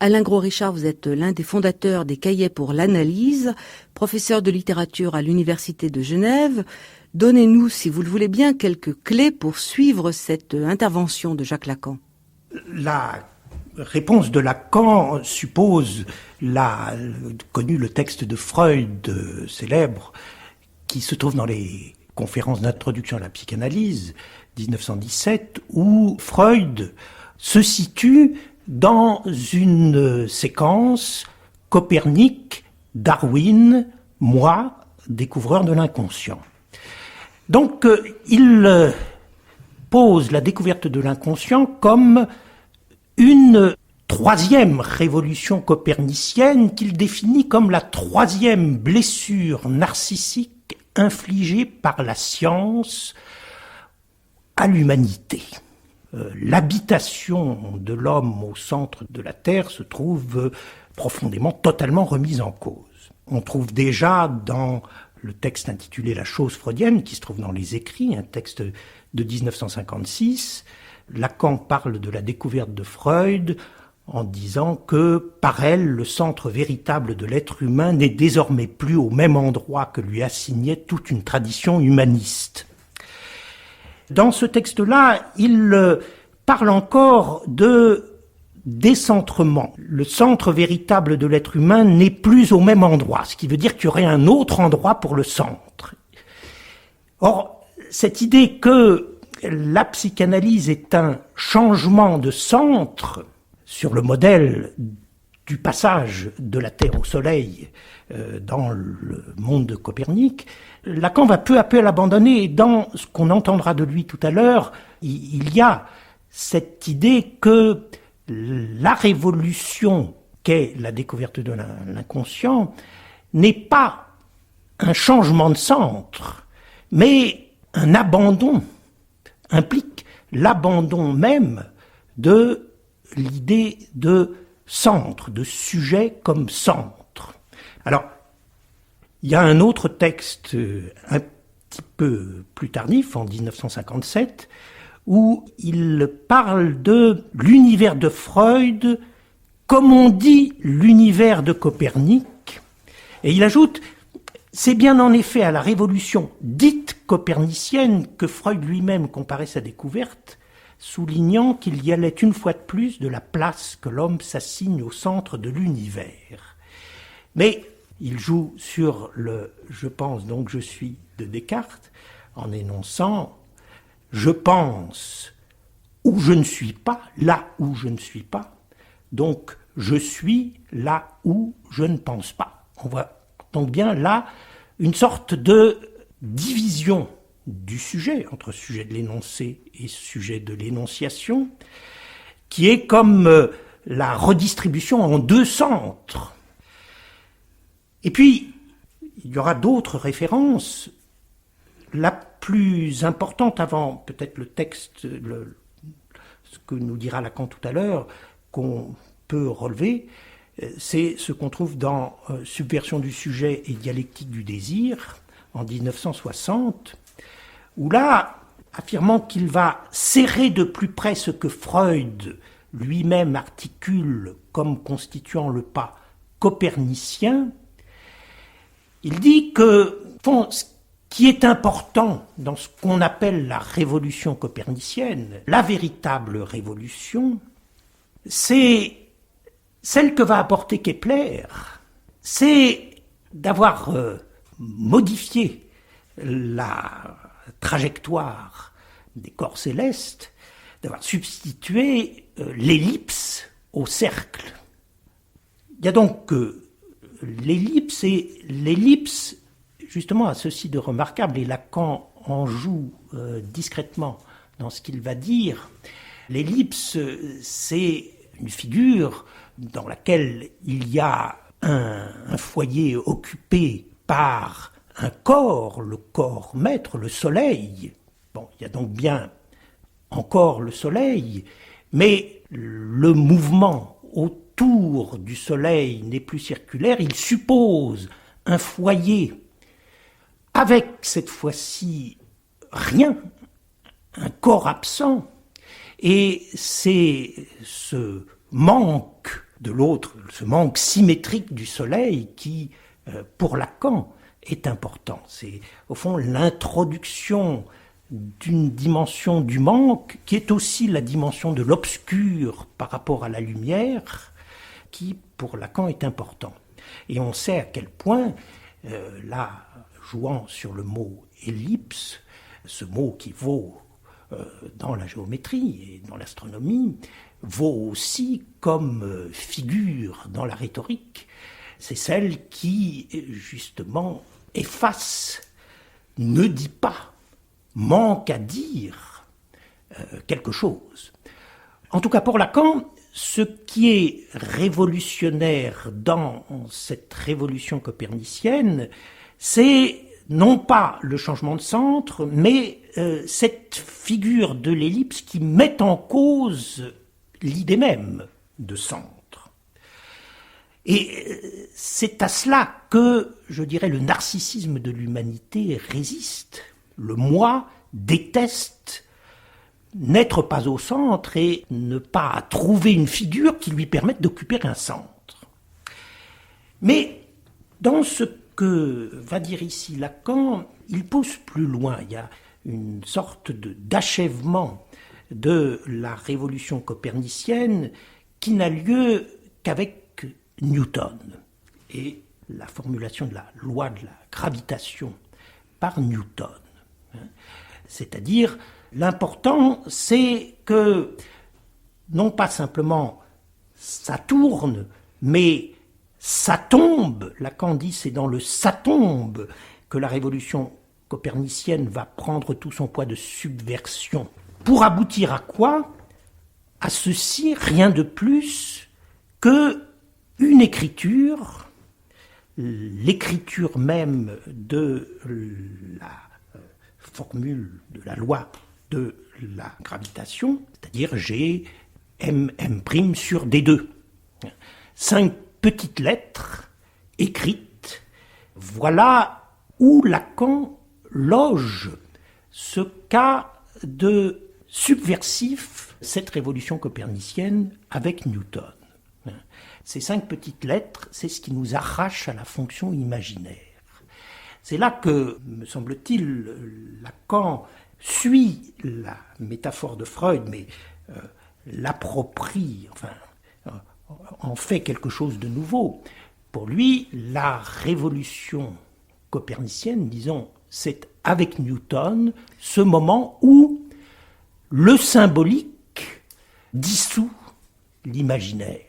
Alain Gros-Richard, vous êtes l'un des fondateurs des Cahiers pour l'analyse, professeur de littérature à l'Université de Genève. Donnez-nous, si vous le voulez bien, quelques clés pour suivre cette intervention de Jacques Lacan. La réponse de Lacan suppose connu le texte de Freud, célèbre, qui se trouve dans les conférences d'introduction à la psychanalyse, 1917, où Freud se situe dans une séquence Copernic, Darwin, moi, découvreur de l'inconscient. Donc, il pose la découverte de l'inconscient comme une troisième révolution copernicienne qu'il définit comme la troisième blessure narcissique infligée par la science à l'humanité. L'habitation de l'homme au centre de la Terre se trouve profondément, totalement remise en cause. On trouve déjà dans le texte intitulé « La chose freudienne » qui se trouve dans les écrits, un texte de 1956, Lacan parle de la découverte de Freud en disant que, par elle, le centre véritable de l'être humain n'est désormais plus au même endroit que lui assignait toute une tradition humaniste. Dans ce texte-là, il parle encore de décentrement. Le centre véritable de l'être humain n'est plus au même endroit, ce qui veut dire qu'il y aurait un autre endroit pour le centre. Or, cette idée que la psychanalyse est un changement de centre, sur le modèle du passage de la Terre au Soleil dans le monde de Copernic, Lacan va peu à peu l'abandonner, et dans ce qu'on entendra de lui tout à l'heure, il y a cette idée que la révolution qu'est la découverte de l'inconscient n'est pas un changement de centre, mais un abandon, implique l'abandon même de l'idée de centre, de sujet comme centre. Alors, il y a un autre texte un petit peu plus tardif, en 1957, où il parle de l'univers de Freud comme on dit l'univers de Copernic, et il ajoute « C'est bien en effet à la révolution dite copernicienne que Freud lui-même comparait sa découverte, soulignant qu'il y allait une fois de plus de la place que l'homme s'assigne au centre de l'univers. » Mais il joue sur le « je pense donc je suis » de Descartes en énonçant « je pense où je ne suis pas, là où je ne suis pas, donc je suis là où je ne pense pas ». On voit donc bien là une sorte de division du sujet, entre sujet de l'énoncé et sujet de l'énonciation, qui est comme la redistribution en deux centres. Et puis, il y aura d'autres références. La plus importante avant peut-être le texte, ce que nous dira Lacan tout à l'heure, qu'on peut relever, c'est ce qu'on trouve dans Subversion du sujet et dialectique du désir, en 1960, où là, affirmant qu'il va serrer de plus près ce que Freud lui-même articule comme constituant le pas copernicien, il dit que ce qui est important dans ce qu'on appelle la révolution copernicienne, la véritable révolution, c'est celle que va apporter Kepler, c'est d'avoir modifié la trajectoire des corps célestes, d'avoir substitué l'ellipse au cercle. Il y a donc l'ellipse, et l'ellipse, justement, a ceci de remarquable, et Lacan en joue discrètement dans ce qu'il va dire. L'ellipse, c'est une figure dans laquelle il y a un foyer occupé par un corps, le corps maître, le soleil. Bon, il y a donc bien encore le soleil, mais le mouvement autour du soleil n'est plus circulaire, il suppose un foyer avec cette fois-ci rien, un corps absent, et c'est ce manque de l'autre, ce manque symétrique du soleil qui, pour Lacan, est important. C'est au fond l'introduction d'une dimension du manque qui est aussi la dimension de l'obscur par rapport à la lumière qui, pour Lacan, est important. Et on sait à quel point, là, jouant sur le mot ellipse, ce mot qui vaut dans la géométrie et dans l'astronomie, vaut aussi comme figure dans la rhétorique. C'est celle qui, justement, efface, ne dit pas, manque à dire quelque chose. En tout cas, pour Lacan, ce qui est révolutionnaire dans cette révolution copernicienne, c'est non pas le changement de centre, mais cette figure de l'ellipse qui met en cause l'idée même de centre. Et c'est à cela que, je dirais, le narcissisme de l'humanité résiste. Le moi déteste n'être pas au centre et ne pas trouver une figure qui lui permette d'occuper un centre. Mais dans ce que va dire ici Lacan, il pousse plus loin. Il y a une sorte d'achèvement de la révolution copernicienne qui n'a lieu qu'avec Newton et la formulation de la loi de la gravitation par Newton. C'est-à-dire, l'important, c'est que, non pas simplement ça tourne, mais ça tombe. Lacan dit c'est dans le ça tombe que la révolution copernicienne va prendre tout son poids de subversion. Pour aboutir à quoi ? À ceci, rien de plus que une écriture, l'écriture même de la formule de la loi de la gravitation, c'est-à-dire G, M sur D2. 5 petites lettres écrites, voilà où Lacan loge ce cas de subversif, cette révolution copernicienne avec Newton. Ces 5 petites lettres, c'est ce qui nous arrache à la fonction imaginaire. C'est là que, me semble-t-il, Lacan suit la métaphore de Freud, mais l'approprie, enfin, en fait quelque chose de nouveau. Pour lui, la révolution copernicienne, disons, c'est avec Newton ce moment où le symbolique dissout l'imaginaire.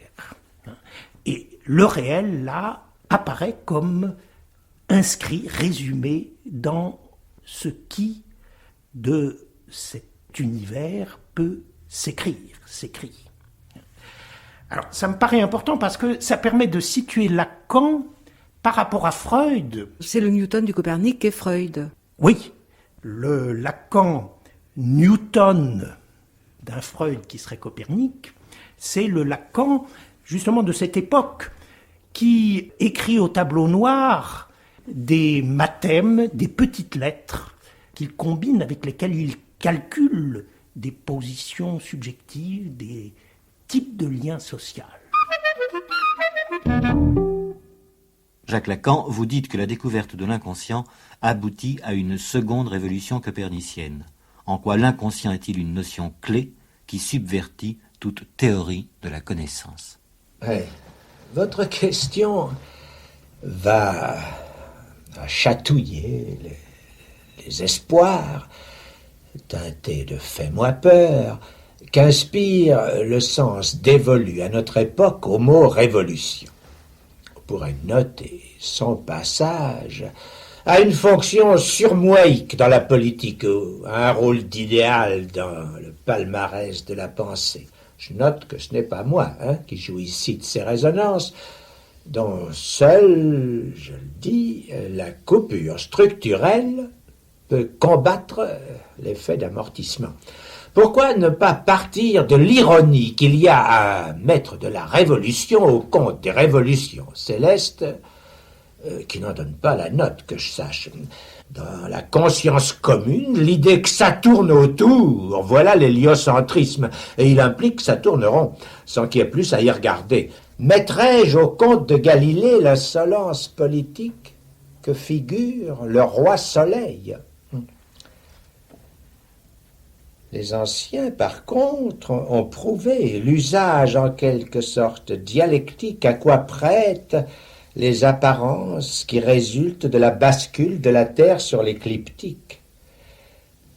Et le réel, là, apparaît comme inscrit, résumé dans ce qui, de cet univers, peut s'écrire, s'écrit. Alors, ça me paraît important parce que ça permet de situer Lacan par rapport à Freud. C'est le Newton du Copernic et Freud. Oui, le Lacan Newton d'un Freud qui serait Copernic, c'est le Lacan, justement, de cette époque, qui écrit au tableau noir des mathèmes, des petites lettres, qu'il combine, avec lesquelles il calcule des positions subjectives, des types de liens sociaux. Jacques Lacan, vous dites que la découverte de l'inconscient aboutit à une seconde révolution copernicienne. En quoi l'inconscient est-il une notion clé qui subvertit toute théorie de la connaissance ? Ouais. Votre question va chatouiller les espoirs, teintés de fais-moi peur, qu'inspire le sens dévolu à notre époque au mot révolution. On pourrait noter son passage à une fonction surmoïque dans la politique, à un rôle d'idéal dans le palmarès de la pensée. Je note que ce n'est pas moi qui joue ici de ces résonances, dont seule, je le dis, la coupure structurelle peut combattre l'effet d'amortissement. Pourquoi ne pas partir de l'ironie qu'il y a à mettre de la révolution au compte des révolutions célestes, qui n'en donnent pas la note, que je sache. Dans la conscience commune, l'idée que ça tourne autour, voilà l'héliocentrisme, et il implique que ça tourne rond, sans qu'il y ait plus à y regarder. Mettrais-je au compte de Galilée l'insolence politique que figure le roi Soleil? Les anciens, par contre, ont prouvé l'usage en quelque sorte dialectique à quoi prêtent les apparences qui résultent de la bascule de la Terre sur l'écliptique.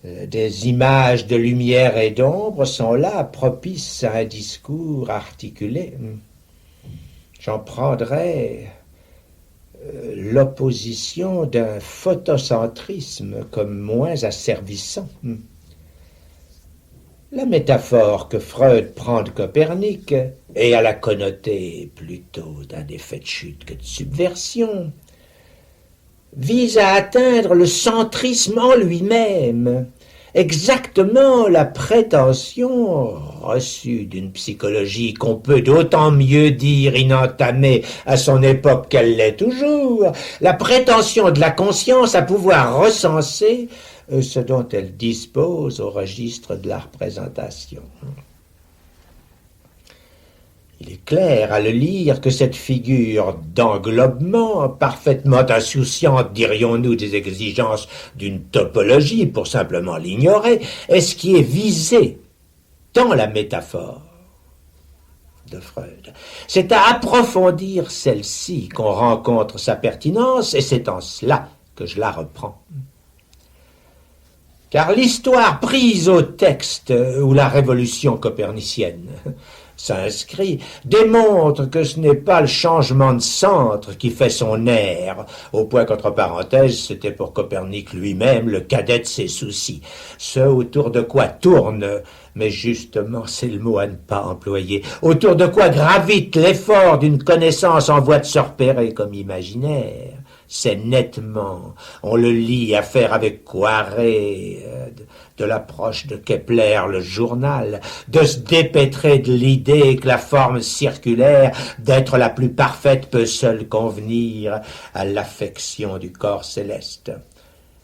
Des images de lumière et d'ombre sont là, propices à un discours articulé. J'en prendrais l'opposition d'un photocentrisme comme moins asservissant. La métaphore que Freud prend de Copernic est à la connoter plutôt d'un effet de chute que de subversion, vise à atteindre le centrisme en lui-même, exactement la prétention reçue d'une psychologie qu'on peut d'autant mieux dire inentamée à son époque qu'elle l'est toujours, la prétention de la conscience à pouvoir recenser ce dont elle dispose au registre de la représentation. Il est clair à le lire que cette figure d'englobement, parfaitement insouciante, dirions-nous, des exigences d'une topologie, pour simplement l'ignorer, est ce qui est visé dans la métaphore de Freud. C'est à approfondir celle-ci qu'on rencontre sa pertinence, et c'est en cela que je la reprends. Car l'histoire prise au texte où la révolution copernicienne s'inscrit démontre que ce n'est pas le changement de centre qui fait son air, au point qu'entre parenthèses, c'était pour Copernic lui-même le cadet de ses soucis, ce autour de quoi tourne, mais justement c'est le mot à ne pas employer, autour de quoi gravite l'effort d'une connaissance en voie de se repérer comme imaginaire. C'est nettement, on le lit à faire avec Poiré, de l'approche de Kepler, le journal, de se dépêtrer de l'idée que la forme circulaire d'être la plus parfaite peut seule convenir à l'affection du corps céleste.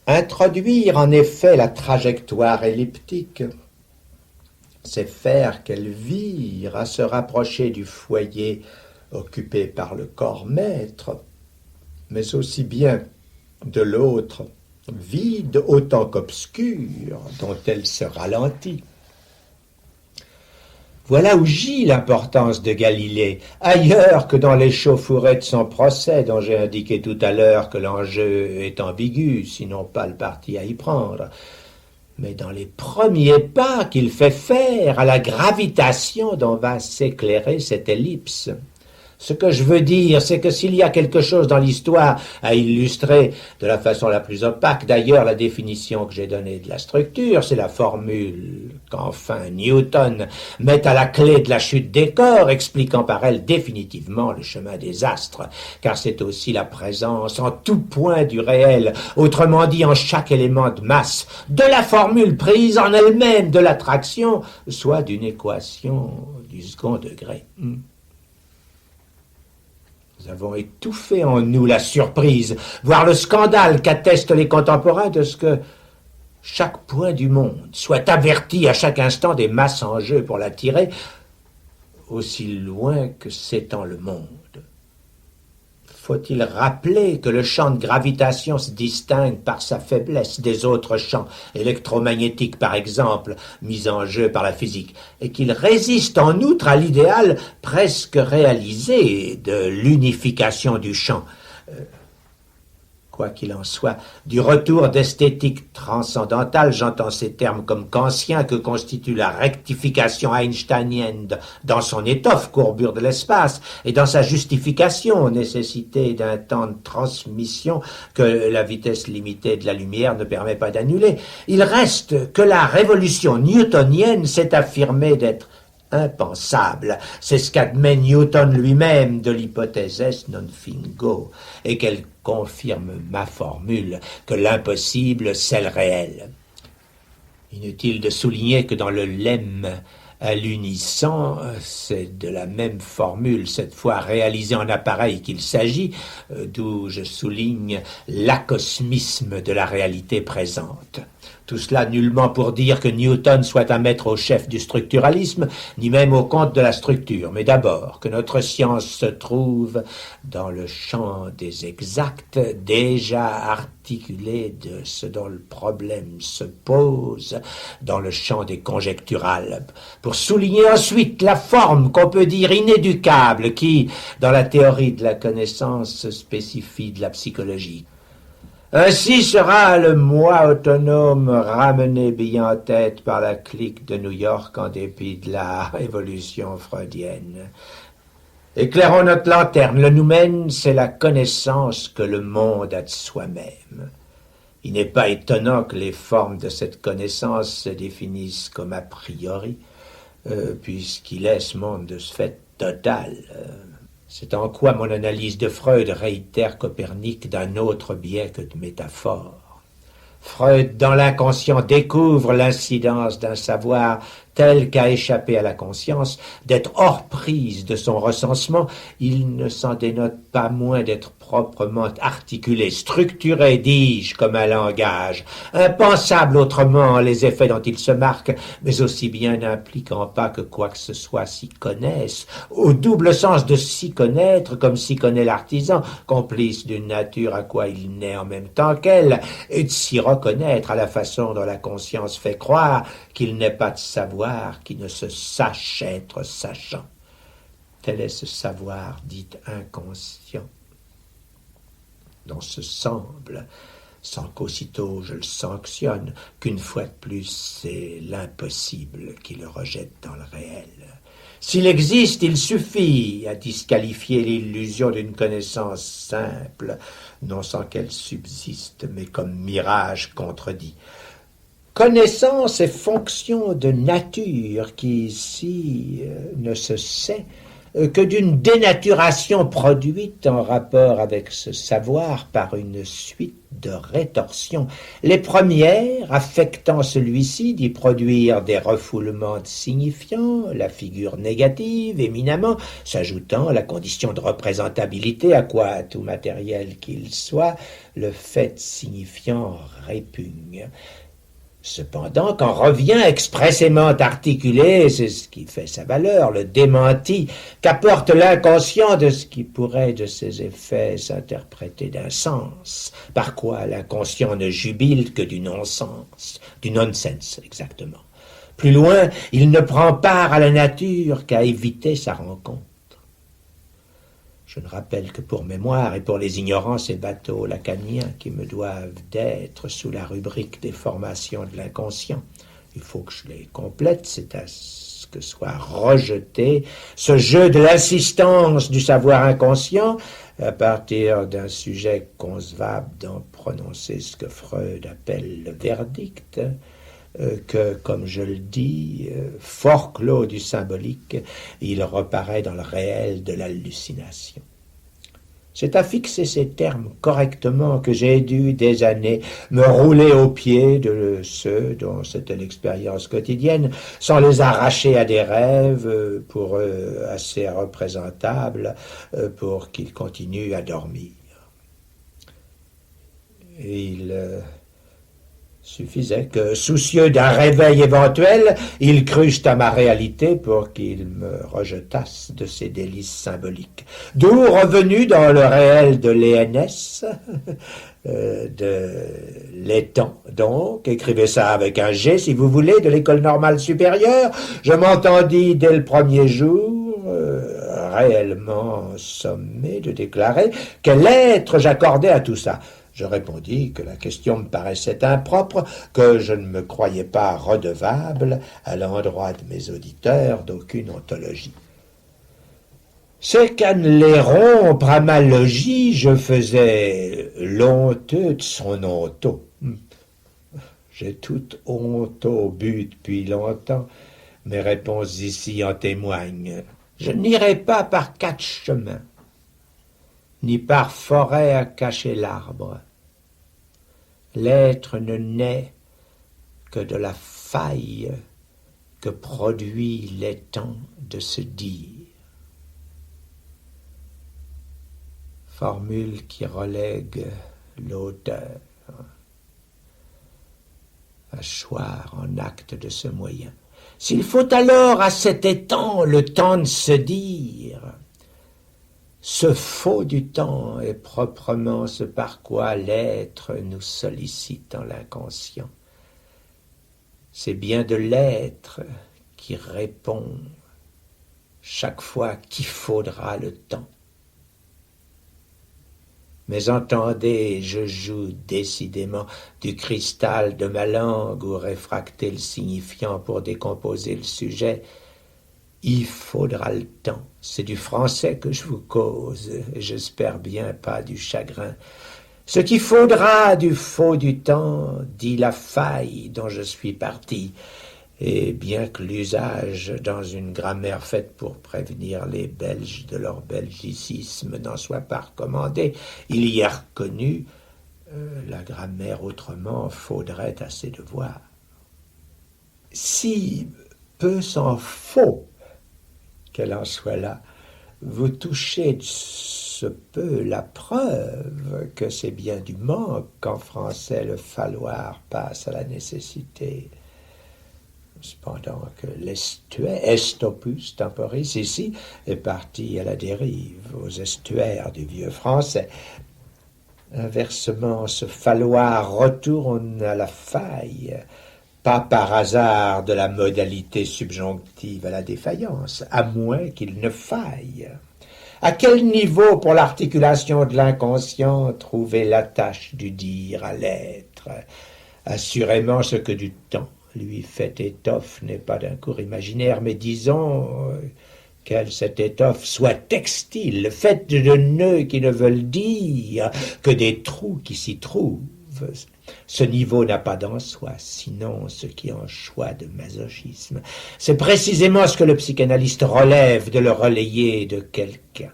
Introduire en effet la trajectoire elliptique, c'est faire qu'elle vire à se rapprocher du foyer occupé par le corps maître, mais aussi bien de l'autre, vide autant qu'obscur, dont elle se ralentit. Voilà où gît l'importance de Galilée, ailleurs que dans l'échauffourée de son procès, dont j'ai indiqué tout à l'heure que l'enjeu est ambigu, sinon pas le parti à y prendre, mais dans les premiers pas qu'il fait faire à la gravitation dont va s'éclairer cette ellipse. Ce que je veux dire, c'est que s'il y a quelque chose dans l'histoire à illustrer de la façon la plus opaque, d'ailleurs la définition que j'ai donnée de la structure, c'est la formule qu'enfin Newton met à la clé de la chute des corps, expliquant par elle définitivement le chemin des astres, car c'est aussi la présence en tout point du réel, autrement dit en chaque élément de masse, de la formule prise en elle-même de l'attraction, soit d'une équation du second degré. Nous avons étouffé en nous la surprise, voire le scandale qu'attestent les contemporains de ce que chaque point du monde soit averti à chaque instant des masses en jeu pour l'attirer, aussi loin que s'étend le monde. Faut-il rappeler que le champ de gravitation se distingue par sa faiblesse des autres champs électromagnétiques, par exemple, mis en jeu par la physique, et qu'il résiste en outre à l'idéal presque réalisé de l'unification du champ. Quoi qu'il en soit, du retour d'esthétique transcendantale, j'entends ces termes comme kantiens que constitue la rectification einsteinienne dans son étoffe, courbure de l'espace, et dans sa justification, nécessité d'un temps de transmission que la vitesse limitée de la lumière ne permet pas d'annuler. Il reste que la révolution newtonienne s'est affirmée d'être impensable. C'est ce qu'admet Newton lui-même de l'hypothèse est non fingo, et qu'elle confirme ma formule que l'impossible c'est le réel. Inutile de souligner que dans le lemme à l'unisson, c'est de la même formule, cette fois réalisée en appareil qu'il s'agit, d'où je souligne l'acosmisme de la réalité présente. Tout cela nullement pour dire que Newton soit un maître au chef du structuralisme, ni même au compte de la structure, mais d'abord que notre science se trouve dans le champ des exacts, déjà articulé de ce dont le problème se pose, dans le champ des conjecturales, pour souligner ensuite la forme qu'on peut dire inéducable qui, dans la théorie de la connaissance, se spécifie de la psychologie. Ainsi sera le moi autonome ramené bien en tête par la clique de New York en dépit de la révolution freudienne. Éclairons notre lanterne, le noumen, c'est la connaissance que le monde a de soi-même. Il n'est pas étonnant que les formes de cette connaissance se définissent comme a priori, puisqu'il est ce monde de ce fait total. C'est en quoi mon analyse de Freud réitère Copernic d'un autre biais que de métaphore. Freud, dans l'inconscient, découvre l'incidence d'un savoir tel qu'à échapper à la conscience, d'être hors prise de son recensement. Il ne s'en dénote pas moins d'être proprement articulé, structuré, dis-je, comme un langage, impensable autrement les effets dont il se marque, mais aussi bien n'impliquant pas que quoi que ce soit s'y connaisse, au double sens de s'y connaître comme s'y connaît l'artisan, complice d'une nature à quoi il naît en même temps qu'elle, et de s'y reconnaître à la façon dont la conscience fait croire qu'il n'est pas de savoir qui ne se sache être sachant. Tel est ce savoir dit inconscient, dont se semble, sans qu'aussitôt je le sanctionne, qu'une fois de plus c'est l'impossible qui le rejette dans le réel. S'il existe, il suffit à disqualifier l'illusion d'une connaissance simple, non sans qu'elle subsiste, mais comme mirage contredit. Connaissance est fonction de nature qui, ici, ne se sait que d'une dénaturation produite en rapport avec ce savoir par une suite de rétorsions. Les premières, affectant celui-ci d'y produire des refoulements de signifiants, la figure négative éminemment, s'ajoutant la condition de représentabilité à quoi, tout matériel qu'il soit, le fait signifiant répugne. Cependant, quand revient expressément articulé, c'est ce qui fait sa valeur, le démenti qu'apporte l'inconscient de ce qui pourrait de ses effets s'interpréter d'un sens, par quoi l'inconscient ne jubile que du non-sens, du nonsense exactement. Plus loin, il ne prend part à la nature qu'à éviter sa rencontre. Je ne rappelle que pour mémoire et pour les ignorants ces bateaux lacaniens qui me doivent d'être sous la rubrique des formations de l'inconscient. Il faut que je les complète, c'est à ce que soit rejeté ce jeu de l'insistance du savoir inconscient à partir d'un sujet concevable d'en prononcer ce que Freud appelle le verdict, que, comme je le dis, fort clos du symbolique, il reparaît dans le réel de l'hallucination. C'est à fixer ces termes correctement que j'ai dû, des années, me rouler aux pieds de ceux dont c'était l'expérience quotidienne, sans les arracher à des rêves, pour eux assez représentables, pour qu'ils continuent à dormir. Et il suffisait que, soucieux d'un réveil éventuel, ils crussent à ma réalité pour qu'ils me rejetassent de ces délices symboliques. D'où revenu dans le réel de l'ENS, de l'étang, donc, écrivez ça avec un G si vous voulez, de l'école normale supérieure, je m'entendis dès le premier jour, réellement sommé de déclarer quel être j'accordais à tout ça. Je répondis que la question me paraissait impropre, que je ne me croyais pas redevable à l'endroit de mes auditeurs d'aucune ontologie. C'est qu'à ne les rompre à ma logis, je faisais l'honteux de son honteau. J'ai toute honteau bu depuis longtemps, mes réponses ici en témoignent. Je n'irai pas par 4 chemins, ni par forêt à cacher l'arbre. L'être ne naît que de la faille que que produit l'étang de se dire. Formule qui relègue l'auteur à choir en acte de ce moyen. S'il faut alors à cet étang le temps de se dire, ce faux du temps est proprement ce par quoi l'être nous sollicite en l'inconscient. C'est bien de l'être qui répond chaque fois qu'il faudra le temps. Mais entendez, je joue décidément du cristal de ma langue ou réfracter le signifiant pour décomposer le sujet. Il faudra le temps. C'est du français que je vous cause, et j'espère bien pas du chagrin. Ce qu'il faudra du faux du temps, dit la faille dont je suis parti. Et bien que l'usage dans une grammaire faite pour prévenir les Belges de leur belgicisme n'en soit pas recommandé, il y a reconnu la grammaire autrement faudrait à ses devoirs. Si peu s'en faut qu'elle en soit là, vous touchez de ce peu la preuve que c'est bien du manque qu'en français le falloir passe à la nécessité. Cependant que l'estuaire, est opus temporis, ici, est parti à la dérive, aux estuaires du vieux français. Inversement, ce falloir retourne à la faille, pas par hasard de la modalité subjonctive à la défaillance, à moins qu'il ne faille. À quel niveau, pour l'articulation de l'inconscient, trouver l'attache du dire à l'être? Assurément, ce que du temps lui fait étoffe n'est pas d'un cours imaginaire, mais disons qu'elle, cette étoffe, soit textile, faite de nœuds qui ne veulent dire que des trous qui s'y trouvent. Ce niveau n'a pas d'en soi, sinon ce qui en choix de masochisme. C'est précisément ce que le psychanalyste relève de le relayer de quelqu'un.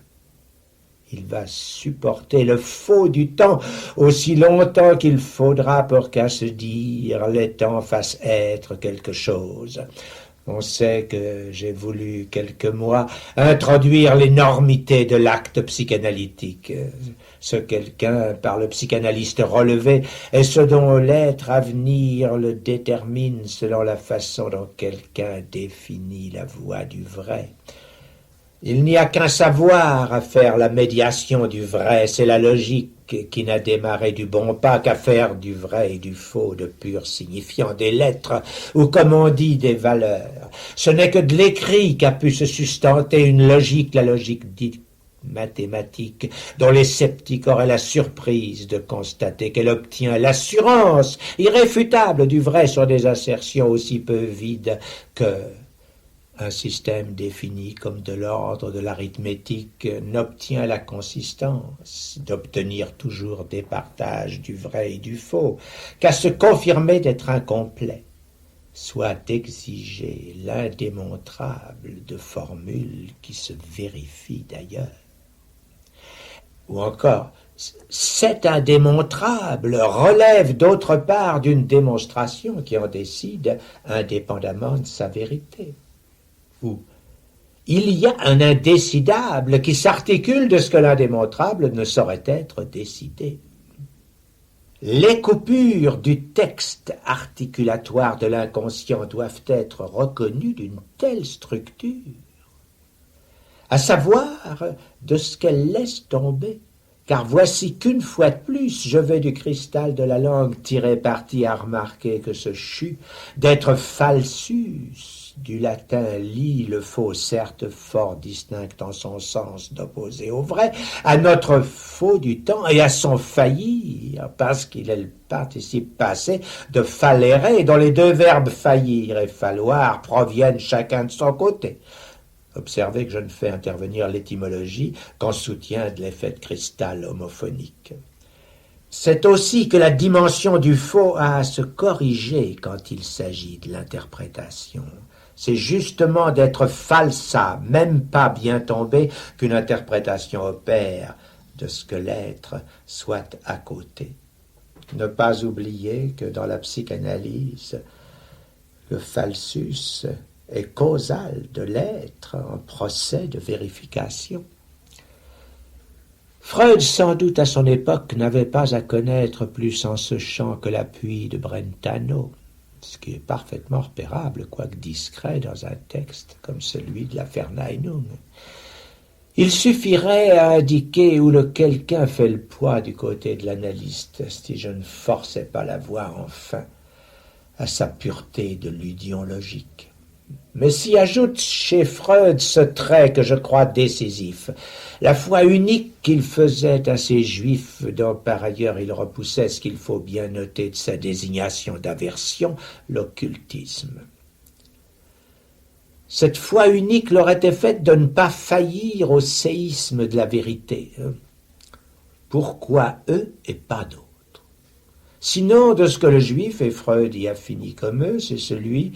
Il va supporter le faux du temps aussi longtemps qu'il faudra pour qu'à se dire les temps fassent être quelque chose. On sait que j'ai voulu quelques mois introduire l'énormité de l'acte psychanalytique. Ce quelqu'un, par le psychanalyste relevé, est ce dont l'être à venir le détermine selon la façon dont quelqu'un définit la voie du vrai. Il n'y a qu'un savoir à faire la médiation du vrai, c'est la logique qui n'a démarré du bon pas qu'à faire du vrai et du faux de purs signifiants des lettres, ou comme on dit des valeurs. Ce n'est que de l'écrit qu'a pu se sustenter une logique, la logique dite mathématique, dont les sceptiques auraient la surprise de constater qu'elle obtient l'assurance irréfutable du vrai sur des assertions aussi peu vides que un système défini comme de l'ordre de l'arithmétique n'obtient la consistance d'obtenir toujours des partages du vrai et du faux, qu'à se confirmer d'être incomplet, soit exigé l'indémontrable de formules qui se vérifient d'ailleurs. Ou encore, cet indémontrable relève d'autre part d'une démonstration qui en décide indépendamment de sa vérité. Ou il y a un indécidable qui s'articule de ce que l'indémontrable ne saurait être décidé. Les coupures du texte articulatoire de l'inconscient doivent être reconnues d'une telle structure, à savoir de ce qu'elle laisse tomber, car voici qu'une fois de plus, je vais du cristal de la langue tirer parti à remarquer que ce chut d'être falsus, du latin lit le faux, certes fort distinct en son sens d'opposé au vrai, à notre faux du temps et à son faillir, parce qu'il est le participe passé de fallérer, dont les deux verbes faillir et falloir proviennent chacun de son côté. Observez que je ne fais intervenir l'étymologie qu'en soutien de l'effet de cristal homophonique. C'est aussi que la dimension du faux a à se corriger quand il s'agit de l'interprétation. C'est justement d'être falsa, même pas bien tombé, qu'une interprétation opère de ce que l'être soit à côté. Ne pas oublier que dans la psychanalyse, le falsus et causal de l'être en procès de vérification. Freud, sans doute à son époque, n'avait pas à connaître plus en ce champ que l'appui de Brentano, ce qui est parfaitement repérable, quoique discret, dans un texte comme celui de la Verneinung. Il suffirait à indiquer où le quelqu'un fait le poids du côté de l'analyste, si je ne forçais pas la voix enfin à sa pureté de ludion logique. Mais s'y ajoute chez Freud ce trait que je crois décisif, la foi unique qu'il faisait à ces juifs, dont par ailleurs il repoussait ce qu'il faut bien noter de sa désignation d'aversion, l'occultisme. Cette foi unique leur était faite de ne pas faillir au séisme de la vérité. Pourquoi eux et pas d'autres? Sinon, de ce que le juif, et Freud y a fini comme eux, c'est celui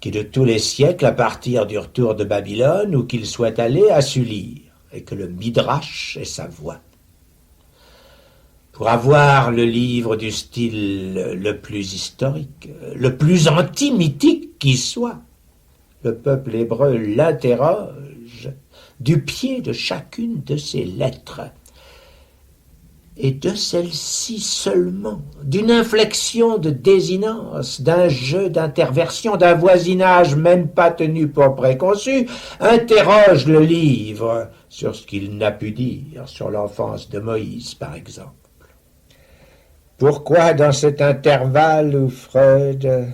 qui de tous les siècles, à partir du retour de Babylone, où qu'il soit allé, a su lire, et que le Midrash est sa voix. Pour avoir le livre du style le plus historique, le plus anti-mythique qui soit, le peuple hébreu l'interroge du pied de chacune de ses lettres, et de celle-ci seulement, d'une inflexion de désinence, d'un jeu d'interversion, d'un voisinage même pas tenu pour préconçu, interroge le livre sur ce qu'il n'a pu dire, sur l'enfance de Moïse, par exemple. Pourquoi, dans cet intervalle où Freud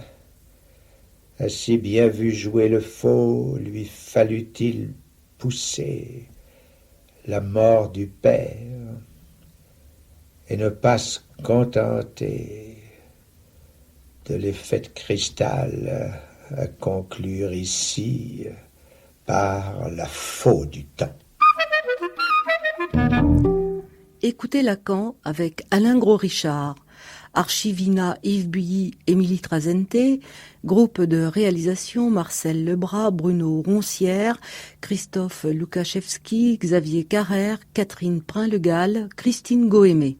a si bien vu jouer le faux, lui fallut-il pousser la mort du père et ne pas se contenter de l'effet de cristal à conclure ici par la faux du temps. Écoutez Lacan avec Alain Gros-Richard, Archivina, Yves Builly, Émilie Trazente, groupe de réalisation Marcel Lebras, Bruno Roncière, Christophe Loukachevski, Xavier Carrère, Catherine Prin-Legal, Christine Goémé.